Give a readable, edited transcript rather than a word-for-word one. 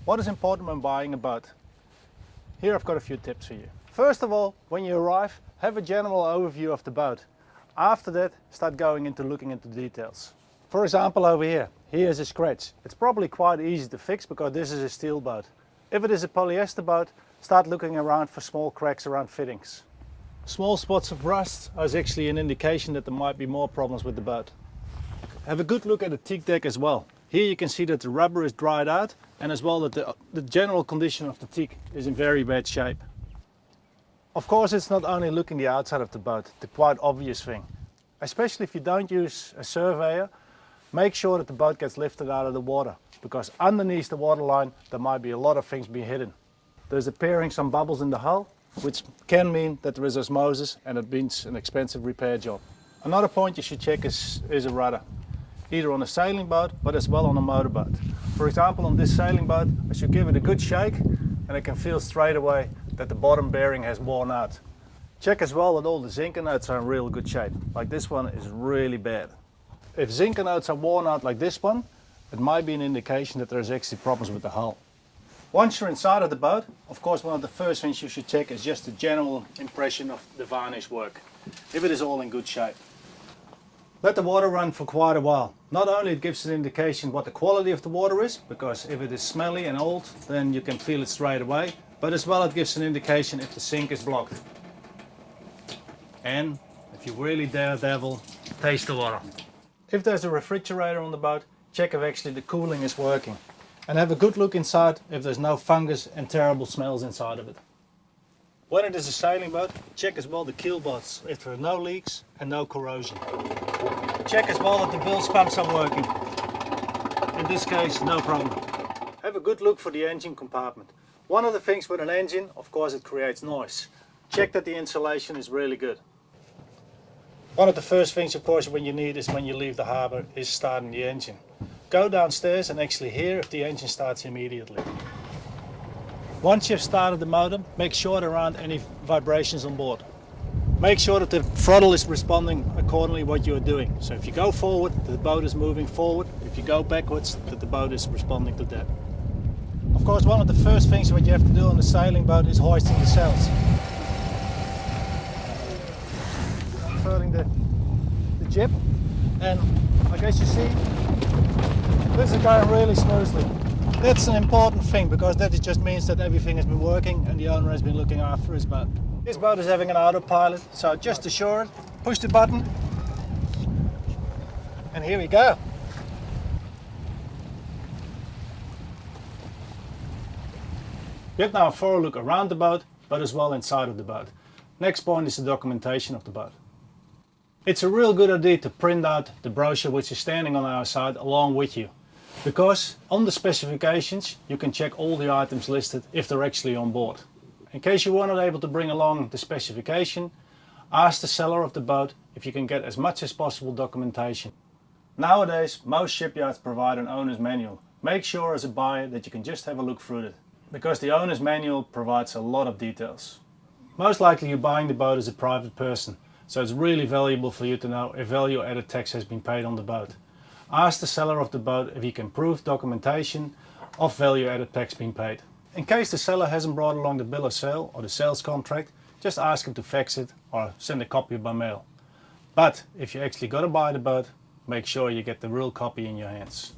What is important when buying a boat? Here I've got a few tips for you. First of all, when you arrive, have a general overview of the boat. After that, start going into looking into details. For example, over here, here's a scratch. It's probably quite easy to fix because this is a steel boat. If it is a polyester boat, start looking around for small cracks around fittings. Small spots of rust is actually an indication that there might be more problems with the boat. Have a good look at the teak deck as well. Here you can see that the rubber is dried out, and as well that the general condition of the teak is in very bad shape. Of course, it's not only looking the outside of the boat, the quite obvious thing. Especially if you don't use a surveyor, make sure that the boat gets lifted out of the water, because underneath the waterline there might be a lot of things being hidden. There's appearing some bubbles in the hull, which can mean that there is osmosis, and it means an expensive repair job. Another point you should check is a rudder, either on a sailing boat but as well on a motorboat. For example, on this sailing boat I should give it a good shake, and I can feel straight away that the bottom bearing has worn out. Check as well that all the zinc nodes are in real good shape, like this one is really bad. If zinc nodes are worn out like this one, it might be an indication that there's actually problems with the hull. Once you're inside of the boat, of course one of the first things you should check is just the general impression of the varnish work, if it is all in good shape. Let the water run for quite a while. Not only it gives an indication what the quality of the water is, because if it is smelly and old, then you can feel it straight away, but as well it gives an indication if the sink is blocked. And if you really daredevil, taste the water. If there's a refrigerator on the boat, check if actually the cooling is working. And have a good look inside if there's no fungus and terrible smells inside of it. When it is a sailing boat, check as well the keel bolts if there are no leaks and no corrosion. Check as well that the bilge pumps are working. In this case, no problem. Have a good look for the engine compartment. One of the things with an engine, of course, it creates noise. Check that the insulation is really good. One of the first things, of course, when you need is when you leave the harbour is starting the engine. Go downstairs and actually hear if the engine starts immediately. Once you've started the motor, make sure there aren't any vibrations on board. Make sure that the throttle is responding accordingly what you're doing. So if you go forward, the boat is moving forward. If you go backwards, that the boat is responding to that. Of course, one of the first things what you have to do on a sailing boat is hoisting the sails. Unfurling the jib, and I guess you see, this is going really smoothly. That's an important thing, because that just means that everything has been working and the owner has been looking after his boat. This boat is having an autopilot, so just assure it, push the button, and here we go. Get now a thorough look around the boat, but as well inside of the boat. Next point is the documentation of the boat. It's a real good idea to print out the brochure which is standing on our side along with you, because on the specifications you can check all the items listed if they're actually on board. In case you were not able to bring along the specification, ask the seller of the boat if you can get as much as possible documentation. Nowadays most shipyards provide an owner's manual. Make sure as a buyer that you can just have a look through it, because the owner's manual provides a lot of details. Most likely you're buying the boat as a private person, so it's really valuable for you to know if value added tax has been paid on the boat. Ask the seller of the boat if he can prove documentation of value added tax being paid. In case the seller hasn't brought along the bill of sale or the sales contract, just ask him to fax it or send a copy by mail. But if you actually got to buy the boat, make sure you get the real copy in your hands.